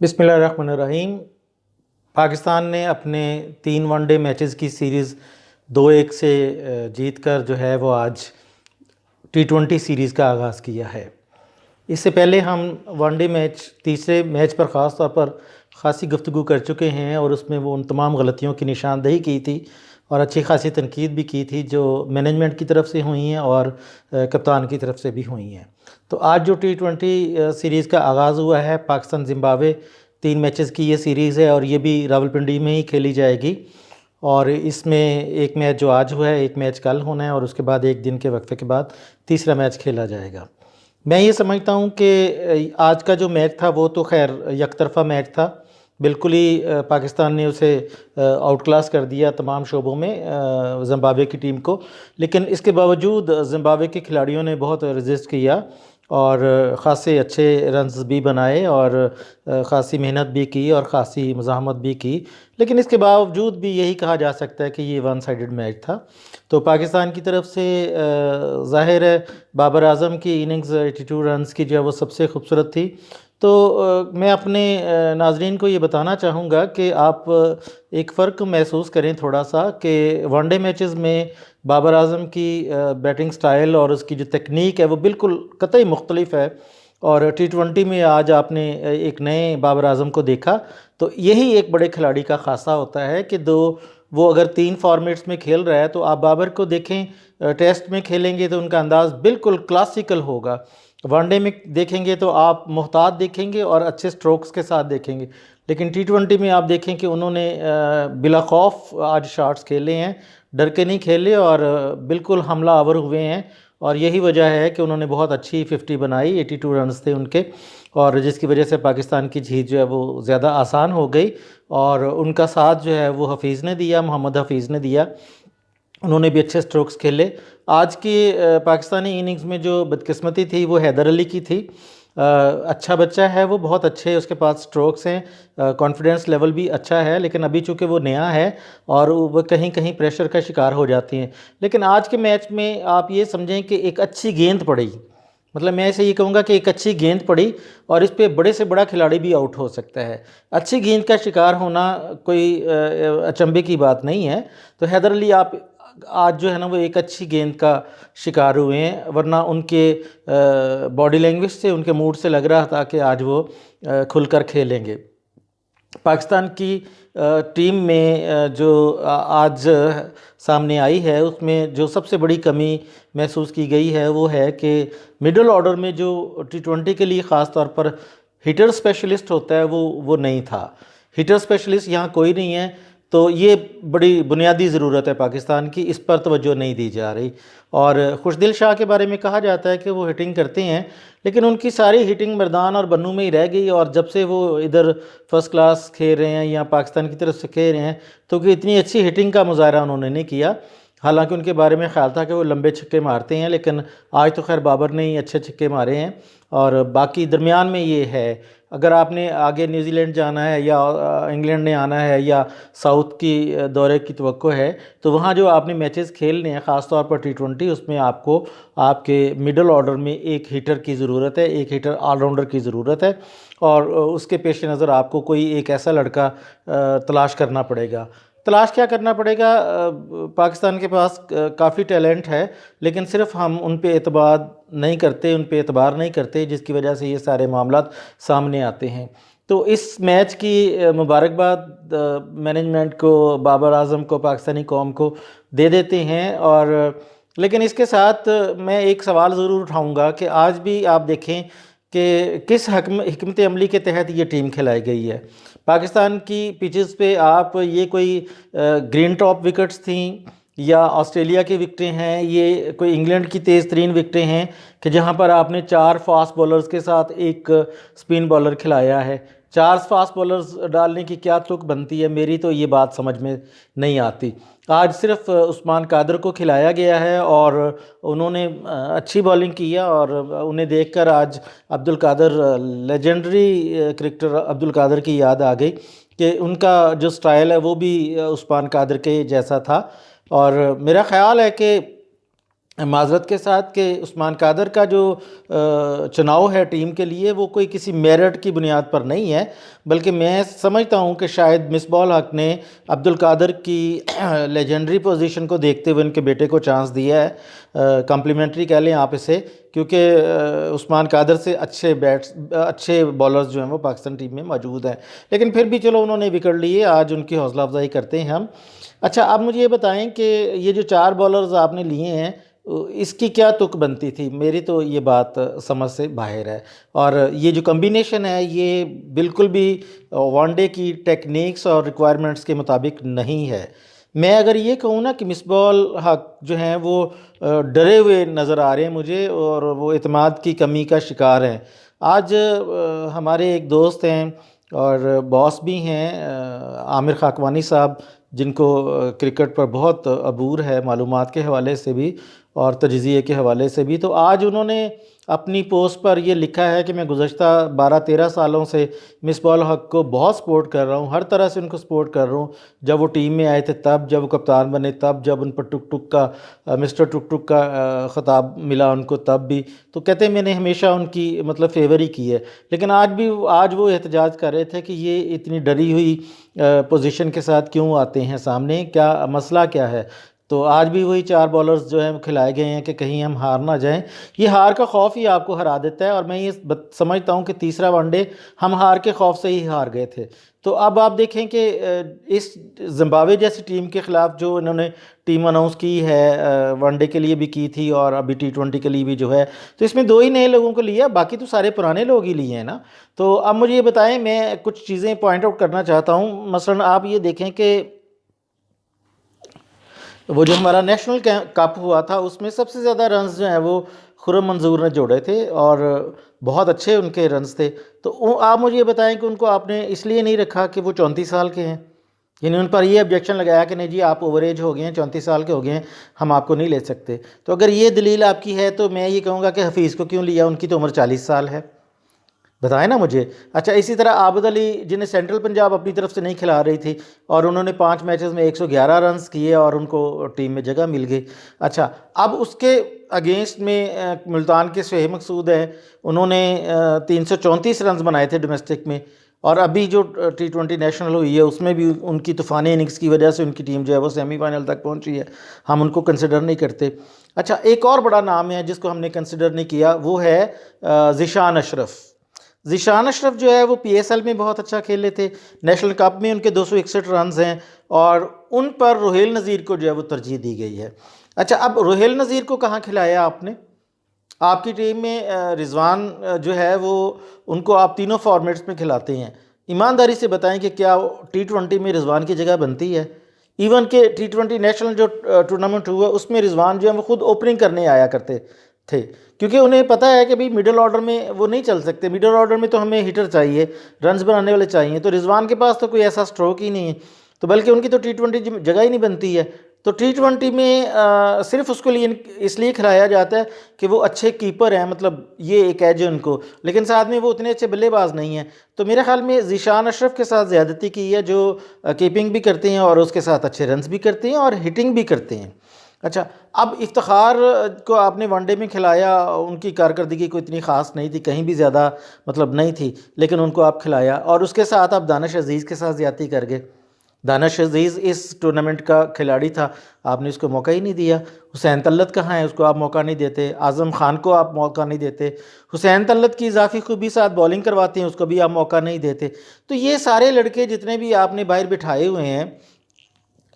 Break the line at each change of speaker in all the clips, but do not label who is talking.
बिस्मिल्लाहिर्रहमानिर्रहीम। पाकिस्तान ने अपने 3 वनडे मैचेस की सीरीज़ 2-1 से जीत कर जो है वो आज T20 सीरीज़ का आगाज़ किया है। इससे पहले हम वनडे मैच तीसरे मैच पर ख़ास तौर पर ख़ासी गुफ्तगू कर चुके हैं और उसमें वो उन तमाम गलतियों की निशानदेही की थी और अच्छी खासी तनकीद भी की थी जो मैनेजमेंट की तरफ से हुई हैं और कप्तान की तरफ से भी हुई हैं। तो आज जो T20 सीरीज़ का आगाज़ हुआ है, पाकिस्तान ज़िम्बाब्वे 3 मैचेस की ये सीरीज़ है और ये भी रावलपिंडी में ही खेली जाएगी। और इसमें एक मैच जो आज हुआ है, एक मैच कल होना है और उसके बाद एक दिन के वक्फे के बाद तीसरा मैच खेला जाएगा। मैं ये समझता हूँ कि आज का जो मैच था वो तो खैर यकतरफ़ा मैच था, बिल्कुल ही पाकिस्तान ने उसे आउट क्लास कर दिया तमाम शोबों में ज़िम्बाब्वे की टीम को। लेकिन इसके बावजूद ज़िम्बाब्वे के खिलाड़ियों ने बहुत रेजिस्ट किया और ख़ासे अच्छे रन्स भी बनाए और ख़ासी मेहनत भी की और ख़ासी मज़ाहमत भी की। लेकिन इसके बावजूद भी यही कहा जा सकता है कि ये वन साइडेड मैच था। तो पाकिस्तान की तरफ से ज़ाहिर है बाबर आज़म की इनिंग्स 82 रन्स की जो है वो सबसे खूबसूरत थी। तो मैं अपने नाज़रीन को ये बताना चाहूँगा कि आप एक फ़र्क महसूस करें थोड़ा सा कि वनडे मैचेस में बाबर आज़म की बैटिंग स्टाइल और उसकी जो तकनीक है वो बिल्कुल कतई मुख्तलिफ है और T20 में आज आपने एक नए बाबर आज़म को देखा। तो यही एक बड़े खिलाड़ी का ख़ासा होता है कि वो अगर 3 फॉर्मेट्स में खेल रहा है तो आप बाबर को देखें, टेस्ट में खेलेंगे तो उनका अंदाज़ बिल्कुल क्लासिकल होगा, वनडे में देखेंगे तो आप मोहतात देखेंगे और अच्छे स्ट्रोक्स के साथ देखेंगे। लेकिन T20 में आप देखें कि उन्होंने बिला खौफ आज शॉट्स खेले हैं, डर के नहीं खेले और बिल्कुल हमला आवर हुए हैं और यही वजह है कि उन्होंने बहुत अच्छी 50 बनाई, 82 रन्स थे उनके और जिसकी वजह से पाकिस्तान की जीत जो है वो ज़्यादा आसान हो गई। और उनका साथ जो है वो हफ़ीज़ ने दिया, मोहम्मद हफ़ीज़ ने दिया, उन्होंने भी अच्छे स्ट्रोक्स खेले। आज की पाकिस्तानी इनिंग्स में जो बदकिस्मती थी वो हैदर अली की थी। अच्छा बच्चा है वो, बहुत अच्छे उसके पास स्ट्रोक्स हैं, कॉन्फिडेंस लेवल भी अच्छा है, लेकिन अभी चूँकि वो नया है और वो कहीं कहीं प्रेशर का शिकार हो जाती हैं। लेकिन आज के मैच में आप ये समझें कि एक अच्छी गेंद पड़ी, मतलब मैं ऐसे ये कहूँगा कि एक अच्छी गेंद पड़ी और इस पे बड़े से बड़ा खिलाड़ी भी आउट हो सकता है। अच्छी गेंद का शिकार होना कोई अचंभे की बात नहीं है। तो हैदर अली आप आज जो है ना वो एक अच्छी गेंद का शिकार हुए हैं, वरना उनके बॉडी लैंग्वेज से, उनके मूड से लग रहा था कि आज वो खुलकर खेलेंगे। पाकिस्तान की टीम में जो आज सामने आई है उसमें जो सबसे बड़ी कमी महसूस की गई है वो है कि मिडल ऑर्डर में जो T20 के लिए ख़ास तौर पर हिटर स्पेशलिस्ट होता है वो नहीं था। हिटर स्पेशलिस्ट यहाँ कोई नहीं है, तो ये बड़ी बुनियादी ज़रूरत है पाकिस्तान की, इस पर तवज्जो नहीं दी जा रही। और खुशदिल शाह के बारे में कहा जाता है कि वो हिटिंग करते हैं, लेकिन उनकी सारी हिटिंग मर्दान और बन्नू में ही रह गई और जब से वो इधर फर्स्ट क्लास खेल रहे हैं या पाकिस्तान की तरफ से खेल रहे हैं तो कि इतनी अच्छी हिटिंग का मुजाहरा उन्होंने नहीं किया। हालांकि उनके बारे में ख्याल था कि वो लंबे छक्के मारते हैं, लेकिन आज तो खैर बाबर ने ही अच्छे छक्के मारे हैं और बाकी दरमियान में ये है। अगर आपने आगे न्यूजीलैंड जाना है या इंग्लैंड ने आना है या साउथ की दौरे की तवक्को है तो वहाँ जो आपने मैचेस खेलने हैं ख़ास तौर पर T20 उसमें आपको आपके मिडल ऑर्डर में एक हिटर की ज़रूरत है, एक हिटर ऑलराउंडर की ज़रूरत है और उसके पेश नज़र आपको कोई एक ऐसा लड़का तलाश करना पड़ेगा। तलाश क्या करना पड़ेगा? पाकिस्तान के पास काफ़ी टैलेंट है, लेकिन सिर्फ हम उन पे एतबार नहीं करते जिसकी वजह से ये सारे मामलात सामने आते हैं। तो इस मैच की मुबारकबाद मैनेजमेंट को, बाबर आज़म को, पाकिस्तानी कौम को दे देते हैं। और लेकिन इसके साथ मैं एक सवाल ज़रूर उठाऊँगा कि आज भी आप देखें कि किस हिकमत अमली के तहत ये टीम खिलाई गई है। पाकिस्तान की पिचेस पे आप ये कोई ग्रीन टॉप विकेट्स थी या ऑस्ट्रेलिया की विकटें हैं, ये कोई इंग्लैंड की तेज़ तरीन विकटें हैं कि जहाँ पर आपने 4 फास्ट बॉलर्स के साथ एक स्पिन बॉलर खिलाया है। 4 फास्ट बॉलर्स डालने की क्या तुक बनती है, मेरी तो ये बात समझ में नहीं आती। आज सिर्फ उस्मान कादर को खिलाया गया है और उन्होंने अच्छी बॉलिंग की है और उन्हें देखकर आज अब्दुल कादर, लेजेंडरी क्रिकेटर अब्दुल कादर की याद आ गई। کہ ان کا جو سٹائل ہے وہ بھی عثمان قادر کے جیسا تھا. اور میرا خیال ہے کہ معذرت کے ساتھ کہ عثمان قادر کا جو چناؤ ہے ٹیم کے لیے وہ کوئی کسی میرٹ کی بنیاد پر نہیں ہے، بلکہ میں سمجھتا ہوں کہ شاید مصباح الحق نے عبد القادر کی لیجنڈری پوزیشن کو دیکھتے ہوئے ان کے بیٹے کو چانس دیا ہے. کمپلیمنٹری کہہ لیں آپ اسے، کیونکہ عثمان قادر سے اچھے بالرز جو ہیں وہ پاکستان ٹیم میں موجود ہیں. لیکن پھر بھی چلو انہوں نے وکٹ لیے، آج ان کی حوصلہ افزائی کرتے ہیں ہم. اچھا اب مجھے یہ بتائیں کہ یہ جو 4 بالرز آپ نے لیے ہیں اس کی کیا تک بنتی تھی؟ میری تو یہ بات سمجھ سے باہر ہے، اور یہ جو کمبینیشن ہے یہ بالکل بھی ون ڈے کی ٹیکنیکس اور ریکوائرمنٹس کے مطابق نہیں ہے. میں اگر یہ کہوں نا کہ مصباح الحق جو ہیں وہ ڈرے ہوئے نظر آ رہے ہیں مجھے، اور وہ اعتماد کی کمی کا شکار ہیں. آج ہمارے ایک دوست ہیں اور باس بھی ہیں، عامر خاکوانی صاحب، جن کو کرکٹ پر بہت عبور ہے معلومات کے حوالے سے بھی اور تجزیے کے حوالے سے بھی. تو آج انہوں نے اپنی پوسٹ پر یہ لکھا ہے کہ میں گزشتہ 12-13 سالوں سے مصباح الحق کو بہت سپورٹ کر رہا ہوں، ہر طرح سے ان کو سپورٹ کر رہا ہوں. جب وہ ٹیم میں آئے تھے تب، جب وہ کپتان بنے تب، جب ان پر ٹک ٹک کا مسٹر ٹک ٹک کا خطاب ملا ان کو تب بھی. تو کہتے ہیں میں نے ہمیشہ ان کی مطلب فیور ہی کی ہے. لیکن آج وہ احتجاج کر رہے تھے کہ یہ اتنی ڈری ہوئی پوزیشن کے ساتھ کیوں آتے ہیں سامنے، کیا مسئلہ کیا ہے؟ تو آج بھی وہی 4 بالرز جو ہیں کھلائے گئے ہیں کہ کہیں ہم ہار نہ جائیں. یہ ہار کا خوف ہی آپ کو ہرا دیتا ہے، اور میں یہ سمجھتا ہوں کہ تیسرا ون ڈے ہم ہار کے خوف سے ہی ہار گئے تھے. تو اب آپ دیکھیں کہ اس زمبابوے جیسی ٹیم کے خلاف جو انہوں نے ٹیم اناؤنس کی ہے، ون ڈے کے لیے بھی کی تھی اور ابھی T20 کے لیے بھی جو ہے، تو اس میں 2 ہی نئے لوگوں کو لیا، باقی تو سارے پرانے لوگ ہی لیے ہیں نا. تو اب مجھے یہ بتائیں، میں کچھ چیزیں پوائنٹ آؤٹ کرنا چاہتا ہوں. مثلا آپ یہ دیکھیں کہ وہ جو ہمارا نیشنل کپ ہوا تھا اس میں سب سے زیادہ رنز جو ہیں وہ خرم منظور نے جوڑے تھے، اور بہت اچھے ان کے رنز تھے. تو آپ مجھے یہ بتائیں کہ ان کو آپ نے اس لیے نہیں رکھا کہ وہ 34 سال کے ہیں؟ یعنی ان پر یہ آبجیکشن لگایا کہ نہیں جی آپ اوور ایج ہو گئے ہیں، 34 سال کے ہو گئے ہیں، ہم آپ کو نہیں لے سکتے. تو اگر یہ دلیل آپ کی ہے تو میں یہ کہوں گا کہ حفیظ کو کیوں لیا؟ ان کی تو عمر 40 سال ہے، بتائیں نا مجھے. اچھا اسی طرح عابد علی جنہیں سینٹرل پنجاب اپنی طرف سے نہیں کھلا رہی تھی، اور انہوں نے 5 میچز میں 111 رنز کیے اور ان کو ٹیم میں جگہ مل گئی. اچھا اب اس کے اگینسٹ میں ملتان کے سہیل مقصود ہیں، انہوں نے 334 رنز بنائے تھے ڈومیسٹک میں، اور ابھی جو T20 نیشنل ہوئی ہے اس میں بھی ان کی طوفانی اننگز کی وجہ سے ان کی ٹیم جو ہے وہ سیمی فائنل تک پہنچی ہے، ہم ان کو کنسیڈر نہیں کرتے. اچھا ایک اور بڑا نام ہے جس کو ہم نے کنسیڈر نہیں کیا، وہ ہے ذیشان اشرف. ذیشان اشرف جو ہے وہ PSL میں بہت اچھا کھیلے تھے، نیشنل کپ میں ان کے 261 رنز ہیں، اور ان پر روہیل نذیر کو جو ہے وہ ترجیح دی گئی ہے. اچھا اب روہیل نذیر کو کہاں کھلایا آپ نے؟ آپ کی ٹیم میں رضوان جو ہے وہ ان کو آپ تینوں فارمیٹس میں کھلاتے ہیں. ایمانداری سے بتائیں کہ کیا T20 میں رضوان کی جگہ بنتی ہے؟ ایون کہ T20 نیشنل جو ٹورنامنٹ ہوا اس میں رضوان جو ہے وہ خود اوپننگ کرنے آیا کرتے تھے، کیونکہ انہیں پتہ ہے کہ بھئی مڈل آرڈر میں وہ نہیں چل سکتے، مڈل آرڈر میں تو ہمیں ہٹر چاہیے، رنز بنانے والے چاہیے. تو رضوان کے پاس تو کوئی ایسا سٹروک ہی نہیں ہے، تو بلکہ ان کی تو T20 جگہ ہی نہیں بنتی ہے. تو T20 میں صرف اس کو لیے اس لیے کھلایا جاتا ہے کہ وہ اچھے کیپر ہیں، مطلب یہ ایک ایج ہے ان کو، لیکن ساتھ میں وہ اتنے اچھے بلے باز نہیں ہیں. تو میرے خیال میں ذیشان اشرف کے ساتھ زیادتی کی ہے، جو کیپنگ بھی کرتے ہیں اور اس کے ساتھ اچھے رنز بھی کرتے ہیں اور ہٹنگ بھی کرتے ہیں. اچھا اب افتخار کو آپ نے ون ڈے میں کھلایا، ان کی کارکردگی کوئی اتنی خاص نہیں تھی، کہیں بھی زیادہ مطلب نہیں تھی، لیکن ان کو آپ کھلایا، اور اس کے ساتھ آپ دانش عزیز کے ساتھ زیادتی کر گئے. دانش عزیز اس ٹورنامنٹ کا کھلاڑی تھا، آپ نے اس کو موقع ہی نہیں دیا. حسین طلعت کہاں ہے؟ اس کو آپ موقع نہیں دیتے. اعظم خان کو آپ موقع نہیں دیتے. حسین طلعت کی اضافی خوبی ساتھ بولنگ کرواتے ہیں، اس کو بھی آپ موقع نہیں دیتے. تو یہ سارے لڑکے جتنے بھی آپ نے باہر بٹھائے ہوئے ہیں،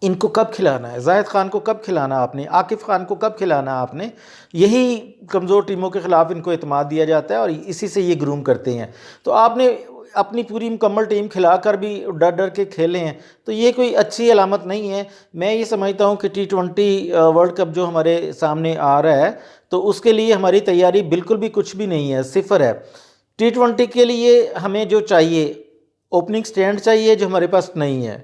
ان کو کب کھلانا ہے؟ زاہد خان کو کب کھلانا آپ نے؟ عاقف خان کو کب کھلانا آپ نے؟ یہی کمزور ٹیموں کے خلاف ان کو اعتماد دیا جاتا ہے اور اسی سے یہ گروم کرتے ہیں. تو آپ نے اپنی پوری مکمل ٹیم کھلا کر بھی ڈر ڈر کے کھیلے ہیں، تو یہ کوئی اچھی علامت نہیں ہے. میں یہ سمجھتا ہوں کہ T20 ورلڈ کپ جو ہمارے سامنے آ رہا ہے تو اس کے لیے ہماری تیاری بالکل بھی کچھ بھی نہیں ہے، صفر ہے. T20 کے لیے ہمیں جو چاہیے، اوپننگ سٹینڈ چاہیے جو ہمارے پاس نہیں ہے،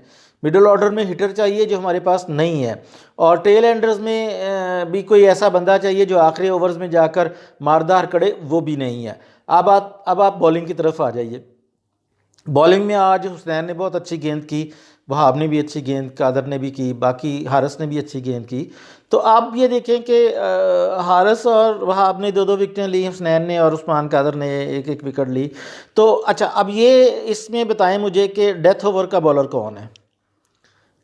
مڈل آرڈر میں ہٹر چاہیے جو ہمارے پاس نہیں ہے، اور ٹیل اینڈرز میں بھی کوئی ایسا بندہ چاہیے جو آخری اوورز میں جا کر ماردار کرے، وہ بھی نہیں ہے. اب آپ بولنگ کی طرف آ جائیے. बॉलिंग में आज हुसैन ने बहुत अच्छी गेंद की, वहाब ने भी अच्छी गेंद, कादर ने भी की, बाकी हारिस ने भी अच्छी गेंद की। तो आप ये देखें कि हारिस और वहाब ने 2-2 विकेटें ली, हुसैन ने और उस्मान कादर ने 1-1 विकेट ली। तो अच्छा, अब ये इसमें बताएं मुझे कि डेथ ओवर का बॉलर कौन है?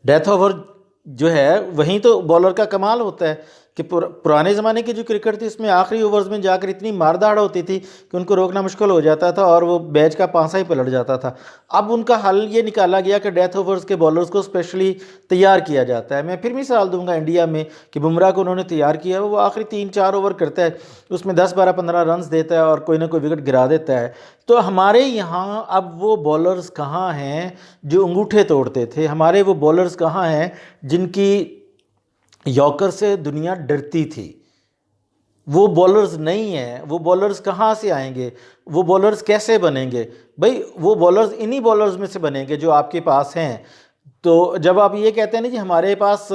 डेथ ओवर जो है वहीं तो बॉलर का कमाल होता है कि पुराने ज़माने की जो क्रिकेट थी इसमें आखिरी ओवर्स में जाकर इतनी मारदाड़ होती थी कि उनको रोकना मुश्किल हो जाता था और वो बैच का पांसा ही पलट जाता था। अब उनका हल ये निकाला गया कि डेथ ओवर्स के बॉलर्स को स्पेशली तैयार किया जाता है। मैं फिर मिसाल दूंगा इंडिया में कि बुमराह को उन्होंने तैयार किया, वो आखिरी 3-4 ओवर करता है, उसमें 10-12-15 रन देता है और कोई ना कोई विकेट गिरा देता है। तो हमारे यहाँ अब वो बॉलर्स कहाँ हैं जो अंगूठे तोड़ते थे? हमारे वो बॉलर्स कहाँ हैं जिनकी यॉर्कर से दुनिया डरती थी? वो बॉलर्स नहीं हैं। वो बॉलर्स कहाँ से आएंगे? वो बॉलर्स कैसे बनेंगे? भाई वो बॉलर्स इन्हीं बॉलर्स में से बनेंगे जो आपके पास हैं। तो जब आप ये कहते हैं ना कि हमारे पास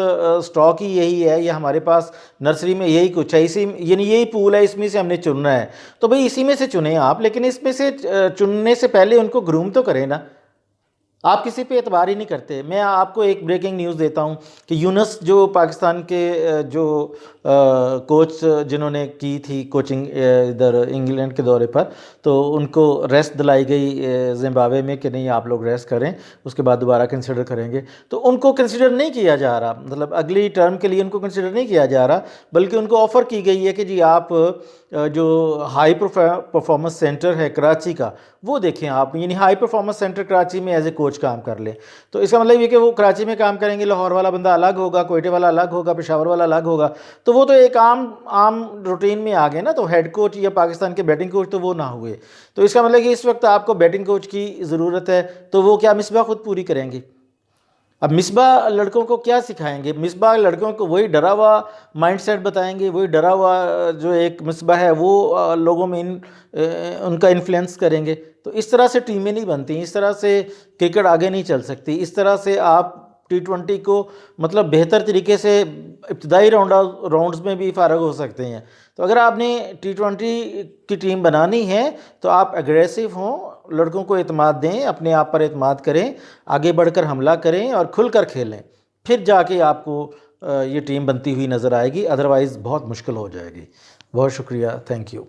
स्टॉक ही यही है या हमारे पास नर्सरी में यही कुछ है, इसी यानी यही पूल है, इसमें से हमने चुनना है, तो भाई इसी में से चुनें आप, लेकिन इसमें से चुनने से पहले उनको ग्रूम तो करें ना। आप किसी पे एतबार ही नहीं करते। मैं आपको एक ब्रेकिंग न्यूज़ देता हूँ कि यूनस जो पाकिस्तान के जो कोच जिन्होंने की थी कोचिंग इधर इंग्लैंड के दौरे पर, तो उनको रेस्ट दिलाई गई ज़िम्बाब्वे में कि नहीं आप लोग रेस्ट करें, उसके बाद दोबारा कंसिडर करेंगे। तो उनको कंसिडर नहीं किया जा रहा, मतलब अगली टर्म के लिए उनको कंसिडर नहीं किया जा रहा, बल्कि उनको ऑफ़र की गई है कि जी आप जो हाई परफॉर्मेंस सेंटर है कराची का वो देखें आप, यानी हाई परफॉर्मेंस सेंटर कराची में एज ए कोच काम कर लें। तो इसका मतलब ये कि वो कराची में काम करेंगे, लाहौर वाला बंदा अलग होगा, कोयटे वाला अलग होगा, पेशावर वाला अलग होगा, तो वो तो एक आम रूटीन में आ गए ना। तो हेड कोच या पाकिस्तान के बैटिंग कोच तो वो ना हुए। तो इसका मतलब कि इस वक्त आपको बैटिंग कोच की ज़रूरत है, तो वो क्या मिसबा खुद पूरी करेंगे? अब मिसबा लड़कों को क्या सिखाएंगे? मिसबा लड़कों को वही डरा हुआ माइंडसेट बताएंगे, वही डरा हुआ जो एक मिसबा है वो लोगों में उनका इन्फ्लुएंस करेंगे। तो इस तरह से टीमें नहीं बनती, इस तरह से क्रिकेट आगे नहीं चल सकती। इस तरह से आप T20 को मतलब बेहतर तरीके से इब्तदाई राउंड्स में भी फ़ारग हो सकते हैं। तो अगर आपने T20 की टीम बनानी है तो आप एग्रेसिव हों, लड़कों को एतमाद दें, अपने आप पर एतमाद करें, आगे बढ़कर हमला करें और खुलकर खेलें, फिर जाके आपको ये टीम बनती हुई नज़र आएगी, अदरवाइज़ बहुत मुश्किल हो जाएगी। बहुत शुक्रिया, थैंक यू।